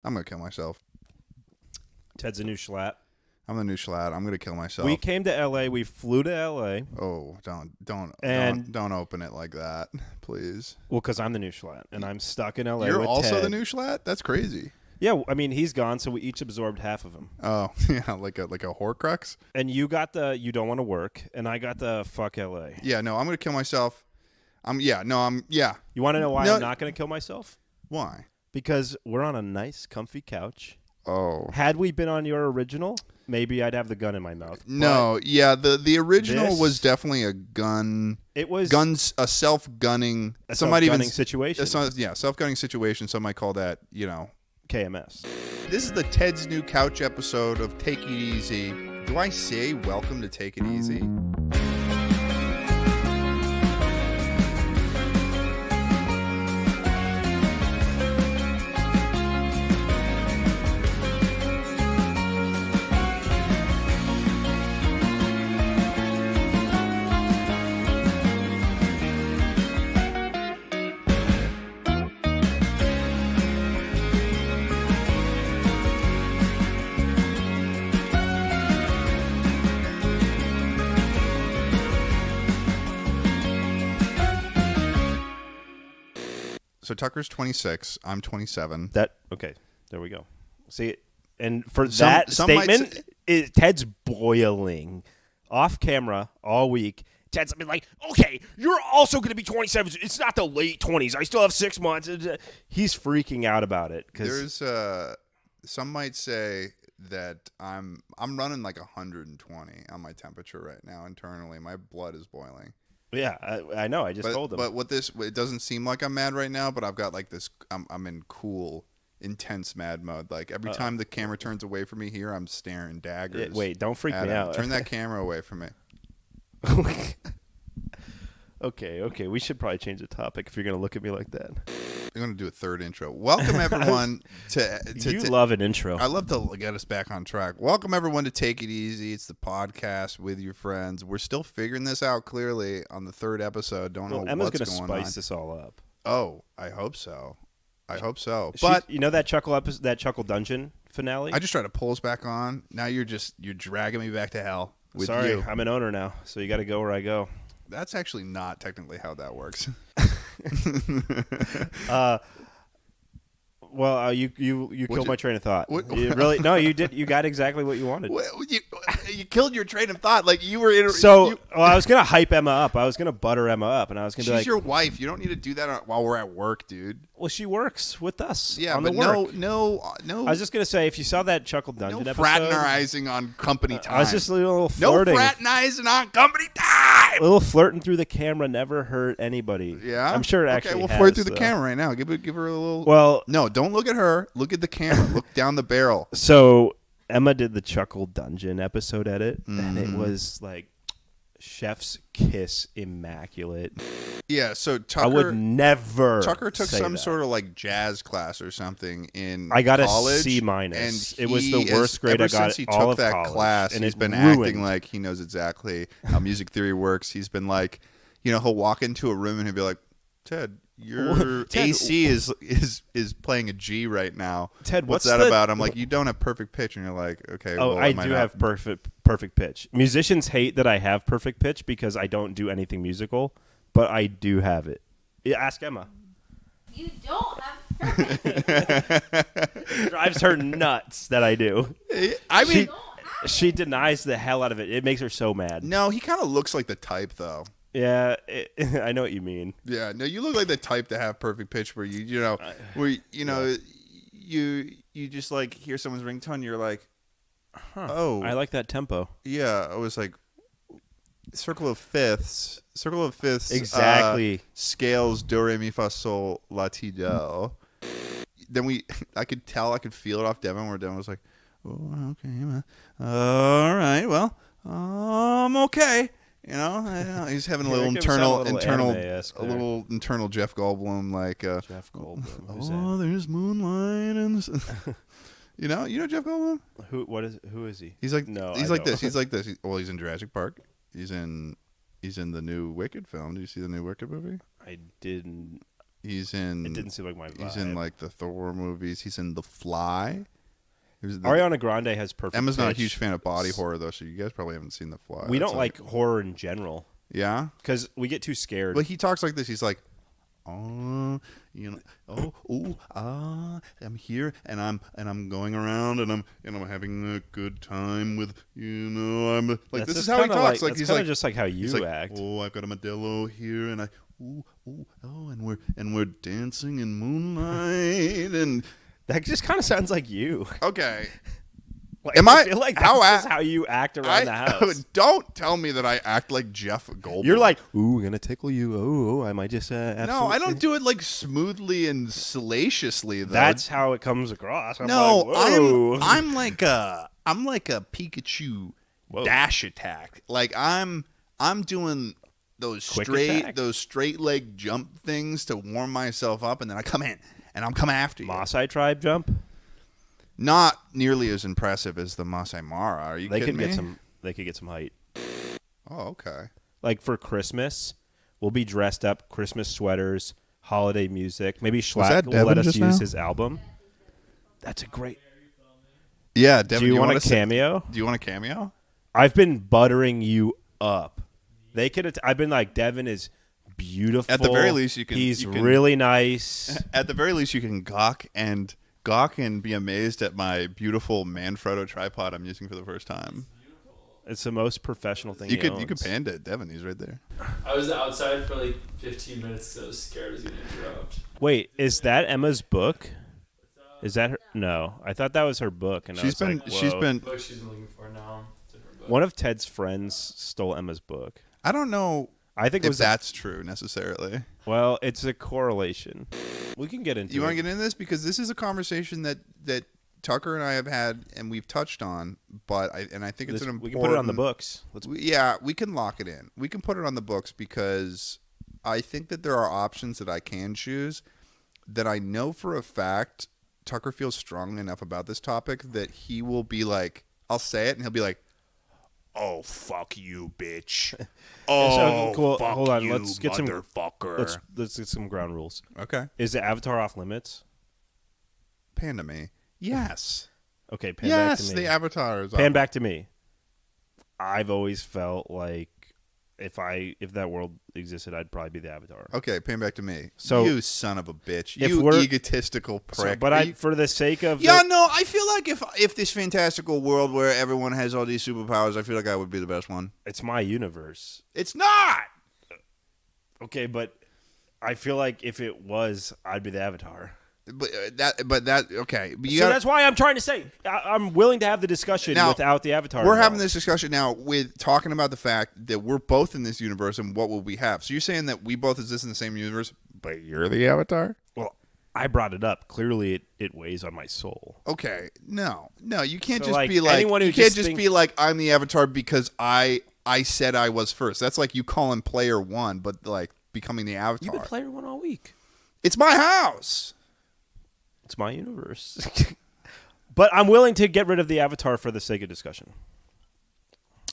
I'm gonna kill myself. Ted's a new schlatt. I'm the new schlatt. I'm gonna kill myself. We came to L.A. We flew to L.A. Oh, don't open it like that, please. Well, because I'm the new schlatt, and I'm stuck in L.A. You're with also Ted. the new schlatt? That's crazy. Yeah, I mean he's gone, so we each absorbed half of him. Oh, yeah, like a Horcrux. And you got the you don't want to work, and I got the fuck L.A. Yeah, no, I'm gonna kill myself. You want to know why I'm not gonna kill myself? Why? Because we're on a nice, comfy couch. Oh. Had we been on your original, maybe I'd have the gun in my mouth. No, yeah, the original was definitely a gun. It was a self-gunning. Self-gunning situation. Self-gunning situation. Some might call that, KMS. This is the Ted's New Couch episode of Take It Easy. Do I say welcome to Take It Easy? So Tucker's 26. I'm 27. Okay. There we go. See, and for that statement, Ted's boiling off camera all week. Ted's been like, okay, you're also going to be 27. It's not the late 20s. I still have 6 months. He's freaking out about it. There's some might say that I'm running like 120 on my temperature right now internally. My blood is boiling. Yeah, I know. I just told him. But it doesn't seem like I'm mad right now, but I've got like this, I'm in cool, intense mad mode. Like every time the camera turns away from me here, I'm staring daggers. Wait, don't freak me out. Turn that camera away from me. Okay. We should probably change the topic if you're going to look at me like that. I'm going to do a third intro. Welcome, everyone. You love an intro. I love to get us back on track. Welcome, everyone, to Take It Easy. It's the podcast with your friends. We're still figuring this out clearly on the third episode. Don't know Emma's what's gonna going on. spice this all up. Oh, I hope so. But you know that Chuckle Dungeon finale? I just tried to pull us back on. Now you're dragging me back to hell with Sorry, you. I'm an owner now, so you got to go where I go. That's actually not technically how that works. Well, you killed my train of thought. You really? No, you did. You got exactly what you wanted. You killed your train of thought. Like you were. I was gonna hype Emma up. I was gonna butter Emma up, and I was gonna be like, "She's your wife. You don't need to do that while we're at work, dude." Well, she works with us. Yeah, but no. I was just gonna say, if you saw that Chuckle Dungeon episode, fraternizing on company time. I was just a little flirting. No fraternizing on company time. A little flirting through the camera never hurt anybody. Yeah, I'm sure it actually. Okay, we'll flirt through the camera right now. Give her a little. Well, no, don't look at her. Look at the camera. Look down the barrel. So Emma did the Chuckle Dungeon episode edit, and it was like chef's kiss immaculate. Yeah, so Tucker. I would never. Tucker took some that. sort of like jazz class or something in I got college, a C minus. and it was the worst grade I got. Since he took that class, and he's been acting like he knows exactly how music theory works. He's been like, he'll walk into a room and he'll be like, Ted, your AC is playing a G right now. Ted, what's that about? I'm like, you don't have perfect pitch, and you're like, okay. Oh, well, I do have perfect pitch. Musicians hate that I have perfect pitch because I don't do anything musical, but I do have it. Yeah, ask Emma. You don't have perfect. It drives her nuts that I do. I mean, she denies the hell out of it. It makes her so mad. No, he kind of looks like the type, though. Yeah, I know what you mean. Yeah, no, you look like the type to have perfect pitch where you just like hear someone's ringtone, you're like, oh, I like that tempo. Yeah, I was like, circle of fifths, exactly. Scales do re mi fa sol la ti do. Then I could feel it off Devin where Devin was like, oh, okay, man. All right, well, okay. He's having a little internal Jeff Goldblum like. Jeff Goldblum. Who's that? There's moonlight and. You know Jeff Goldblum? Who is he? He's like He's like this. He's like this. He's in Jurassic Park. He's in the new Wicked film. Do you see the new Wicked movie? I didn't. He's in. It didn't seem like my vibe. He's in like the Thor movies. He's in The Fly. Ariana Grande has perfect. Emma's pitch. not a huge fan of body horror though, so you guys probably haven't seen The Fly. We don't like horror in general. Yeah, because we get too scared. But he talks like this. He's like, I'm here and I'm going around and I'm having a good time with I'm like that's this is how he talks. Like he's like just like how you act. Oh, I've got a Modelo here and and we're dancing in moonlight and that just kind of sounds like you. Okay. Like, I feel like that's how you act around the house. Don't tell me that I act like Jeff Goldblum. You're like, ooh, we're gonna tickle you. Oh, I might just. No, I don't do it like smoothly and salaciously. Though. That's how it comes across. I'm like a Pikachu dash attack. Like I'm doing those straight leg jump things to warm myself up, and then I come in and I'm coming after you. Maasai tribe jump. Not nearly as impressive as the Masai Mara. Are you kidding me? They could get some height. Oh, okay. Like for Christmas, we'll be dressed up, Christmas sweaters, holiday music. Maybe Schlatt will let us use his album. That's a great. Yeah, Devin, do you want a cameo? Do you want a cameo? I've been buttering you up. They could. I've been like, Devin is beautiful. At the very least, you can. He's really nice. At the very least, you can gawk and be amazed at my beautiful Manfrotto tripod I'm using for the first time. It's the most professional thing. You could panda it, Devin. He's right there. I was outside for like 15 minutes because I was scared I was going to interrupt. Wait, is that Emma's book? Is that her? No, I thought that was her book. And she's been book she's been looking for now. One of Ted's friends stole Emma's book. I don't know. I think if that's true necessarily. Well, it's a correlation. We can get into. You want to get into this because this is a conversation that Tucker and I have had and we've touched on, but I think it's an important. We can put it on the books. We can lock it in. We can put it on the books because I think that there are options that I can choose that I know for a fact Tucker feels strongly enough about this topic that he will be like, I'll say it and he'll be like, "Oh, fuck you, bitch. Oh, cool. Fuck hold on. you, Let's get motherfucker." Let's get some ground rules. Okay. Is the Avatar off limits? Panda me. Yes. Okay, pan back to me. Yes, the Avatar is pan back to me. I've always felt like if that world existed, I'd probably be the Avatar. Okay, pan back to me. So you son of a bitch. You egotistical prick. For the sake of I feel like if this fantastical world where everyone has all these superpowers, I feel like I would be the best one. It's my universe. It's not. Okay, but I feel like if it was, I'd be the Avatar. Okay. But that's why I'm trying to say I'm willing to have the discussion without the Avatar. We're having this discussion now with talking about the fact that we're both in this universe and what will we have. So you're saying that we both exist in the same universe, but you're the Avatar? Well, I brought it up. Clearly, it weighs on my soul. Okay. No, you can't so just be like you can't just be like I'm the Avatar because I said I was first. That's like you calling player one, but like becoming the Avatar. You've been player one all week. It's my house. It's my universe. But I'm willing to get rid of the Avatar for the sake of discussion.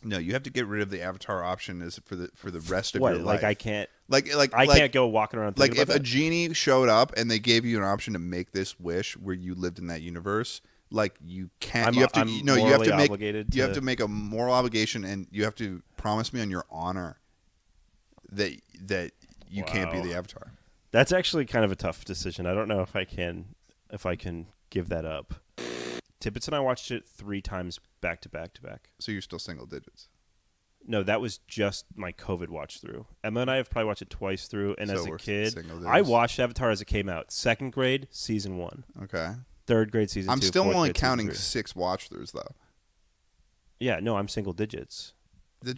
No, you have to get rid of the Avatar option for the rest of your life. Like I can't I can't go walking around like if a genie showed up and they gave you an option to make this wish where you lived in that universe, like you can't. You have to make a moral obligation and you have to promise me on your honor that you can't be the Avatar. That's actually kind of a tough decision. I don't know if I can give that up. Tippett and I watched it 3 times back to back to back. So you're still single digits? No, that was just my COVID watch through. Emma and I have probably watched it twice through. And as a kid, I watched Avatar as it came out. 2nd grade, season 1. Okay. 3rd grade, season 2. I'm still only counting 6 watch throughs though. Yeah, no, I'm single digits.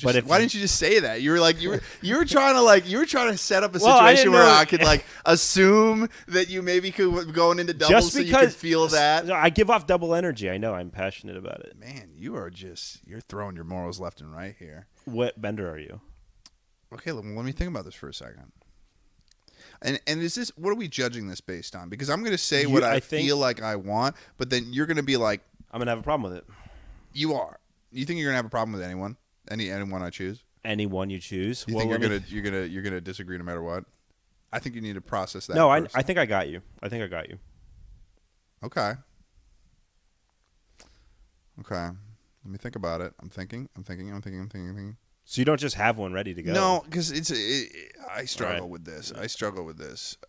Why didn't you just say that? You were trying to set up a situation where I could like assume that you maybe could going into doubles so you could feel that. I give off double energy. I know I'm passionate about it. Man, you're throwing your morals left and right here. What bender are you? Okay, let me think about this for a second. And is this what are we judging this based on? Because I'm going to say what I feel like I want, but then you're going to be like, I'm going to have a problem with it. You are. You think you're going to have a problem with anyone? Anyone I choose? Anyone you choose. You think you're gonna disagree no matter what? I think you need to process that. No, first. I think I got you. Okay. Okay. Let me think about it. I'm thinking. So you don't just have one ready to go? No, because I struggle with this.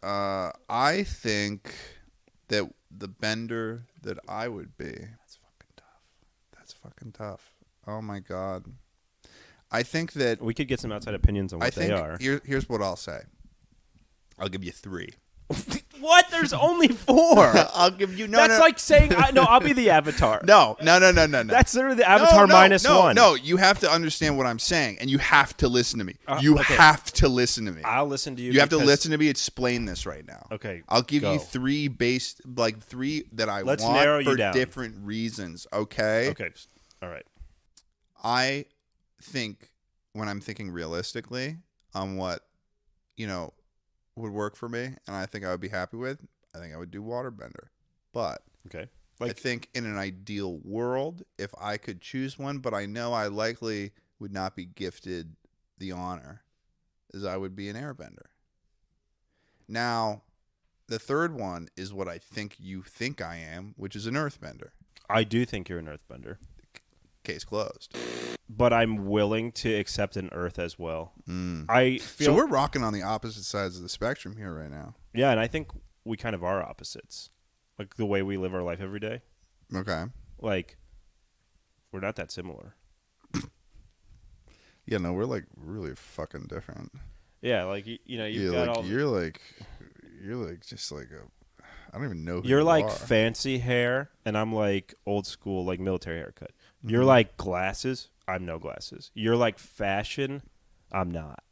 I think that the bender that I would be. That's fucking tough. Oh my god. I think that we could get some outside opinions on what they are. Here's what I'll say. I'll give you 3. What? There's only 4. I'll give you That's like saying I'll be the Avatar. No. That's literally the Avatar minus 1. No, you have to understand what I'm saying, and you have to listen to me. You have to listen to me. I'll listen to you. You have to listen to me explain this right now. Okay. I'll give you 3 that I Let's want narrow you for down. different reasons. Okay. Okay. All right. I think when I'm thinking realistically on what would work for me, and I think I would be happy with, I think I would do waterbender. But okay, I think in an ideal world, if I could choose one, but I know I likely would not be gifted the honor, is I would be an airbender. Now, the third one is what I think you think I am, which is an earthbender. I do think you're an earthbender. Case closed. But I'm willing to accept an earth as well. So we're rocking on the opposite sides of the spectrum here right now. Yeah, and I think we kind of are opposites. Like the way we live our life every day. Okay. Like, we're not that similar. Yeah, no, we're like really fucking different. Yeah, like you've got like, all. You're like just like a. I don't even know who You're you like are. fancy hair, and I'm like old school, like military haircut. You're like glasses. I'm no glasses. You're like fashion. I'm not.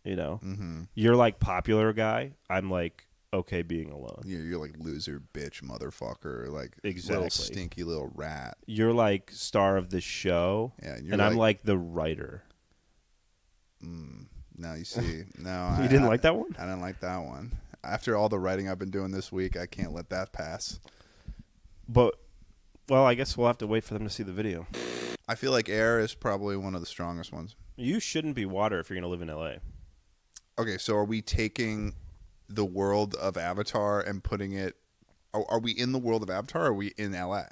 You're like popular guy. I'm like okay being alone. Yeah, you're like loser, bitch, motherfucker, like exactly little stinky little rat. You're like star of the show. Yeah, and I'm like the writer. Now you see. No, you didn't like that one? I didn't like that one. After all the writing I've been doing this week, I can't let that pass. But, well, I guess we'll have to wait for them to see the video. I feel like air is probably one of the strongest ones. You shouldn't be water if you're going to live in L.A. Okay, so are we taking the world of Avatar and putting it... Are we in the world of Avatar or are we in L.A.?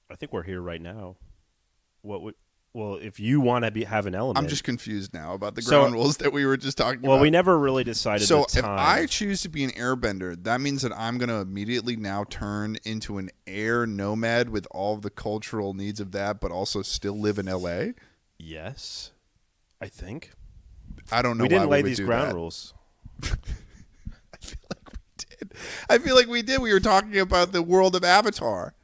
I think we're here right now. Well, if you want to have an element... I'm just confused now about the ground rules that we were just talking about. Well, we never really decided So the time. if I choose to be an airbender, that means that I'm going to immediately now turn into an air nomad with all of the cultural needs of that, but also still live in L.A.? Yes, I think. I don't know why we didn't lay would these do ground that. rules. I feel like we did. We were talking about the world of Avatar.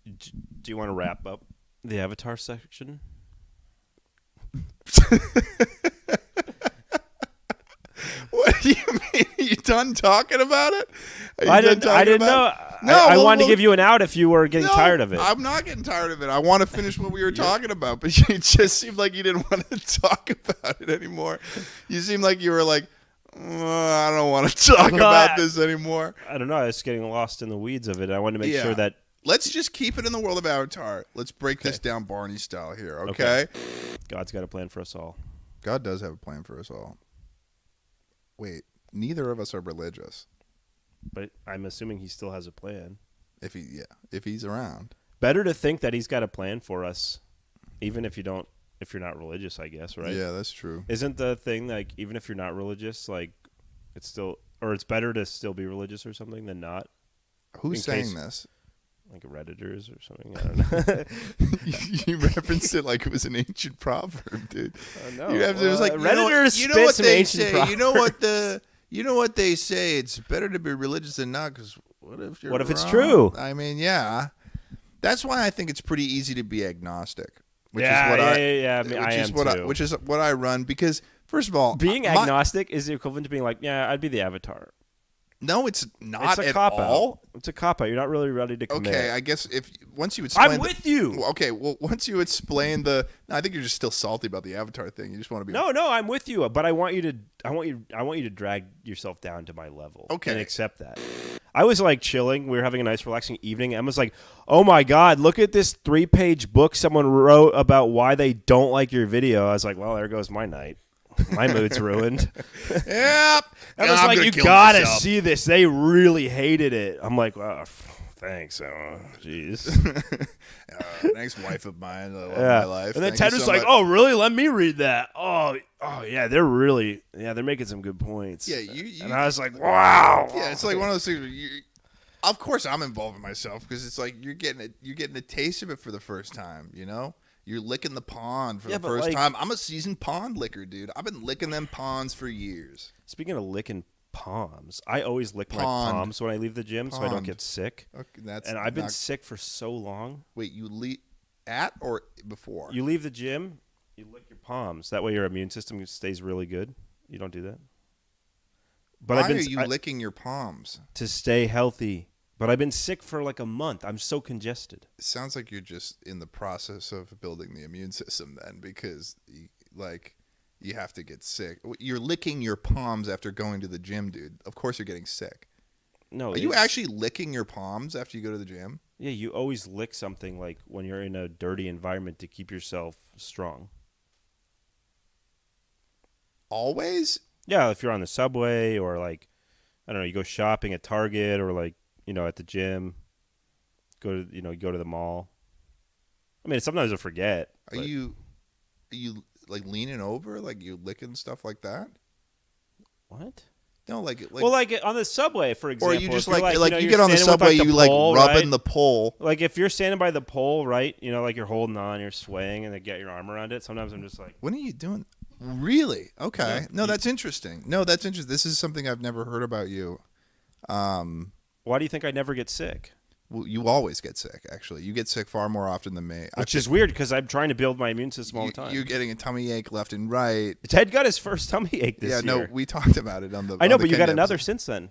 Do you want to wrap up the Avatar section? What do you mean? Are you done talking about it? I didn't know. No, I wanted to give you an out if you were getting tired of it. I'm not getting tired of it. I want to finish what we were talking about, but it just seemed like you didn't want to talk about it anymore. You seemed like you were like, I don't want to talk about this anymore. I don't know. I was getting lost in the weeds of it. I wanted to make sure that... Let's just keep it in the world of Avatar. Let's break this down Barney style here, okay? God's got a plan for us all. God does have a plan for us all. Wait, neither of us are religious. But I'm assuming he still has a plan. If he's around. Better to think that he's got a plan for us, even if you're not religious, I guess, right? Yeah, that's true. Isn't the thing like even if you're not religious, like it's still, or it's better to still be religious or something than not? Who's saying this? Like Redditors or something. I don't know. You referenced it like it was an ancient proverb, dude. No, it was like Redditors. You know what some they ancient say. proverbs. You know what they say. It's better to be religious than not. Because what if you're What if it's wrong? true? I mean, yeah. That's why I think it's pretty easy to be agnostic. Which is what I run. Because first of all, being agnostic is the equivalent to being like, yeah, I'd be the Avatar. No, it's not it's a at cop all. Out. It's a cop out. You're not really ready to commit. Okay, I guess once you explain, I'm with you. Okay, well, once you explain I think you're just still salty about the Avatar thing. You just want to be. No, I'm with you. But I want you to drag yourself down to my level. Okay, and accept that. I was like chilling. We were having a nice, relaxing evening. Emma's like, "Oh my God, look at this 3-page book someone wrote about why they don't like your video." I was like, "Well, there goes my night." My mood's ruined. Yep. I was I'm like, gonna you kill gotta myself. see this. They really hated it. I'm like, wow, thanks. Jeez. Next wife of mine, I love Yeah. my life. And then Thank Ted you was so like, much. oh, really? Let me read that. Oh, yeah, they're making some good points. Yeah, you and I was like, wow. Yeah, it's like one of those things where of course I'm involving myself because it's like you're getting a taste of it for the first time, you know? You're licking the pond for the first time. I'm a seasoned pond licker, dude. I've been licking them ponds for years. Speaking of licking palms, I always lick my palms when I leave the gym so I don't get sick. Okay, and I've been sick for so long. Wait, you leave at or before? You leave the gym, you lick your palms. That way your immune system stays really good. You don't do that? But Why are you licking your palms? To stay healthy. But I've been sick for like a month. I'm so congested. It sounds like you're just in the process of building the immune system then because, you have to get sick. You're licking your palms after going to the gym, dude. Of course you're getting sick. No. Are you actually licking your palms after you go to the gym? Yeah, you always lick something like when you're in a dirty environment to keep yourself strong. Always? Yeah, if you're on the subway or like, I don't know, you go shopping at Target or like, at the gym, go to the mall. I mean, sometimes I forget. Are you like leaning over, like you licking stuff like that? What? No, like on the subway, for example. or you just if you're you get on the subway, you like pole, rubbing right? the pole. Like if you're standing by the pole, right? Like you're holding on, you're swaying, and they get your arm around it. Sometimes I'm just like, When are you doing? Really? Okay. Yeah. No, that's interesting. No, that's interesting. This is something I've never heard about you. why do you think I never get sick? Well, you always get sick. Actually, you get sick far more often than me. Which is weird because I'm trying to build my immune system all the time. You're getting a tummy ache left and right. Ted got his first tummy ache this year. Yeah, no, we talked about it on the. I know, on the but you got Kenya another episode. since then.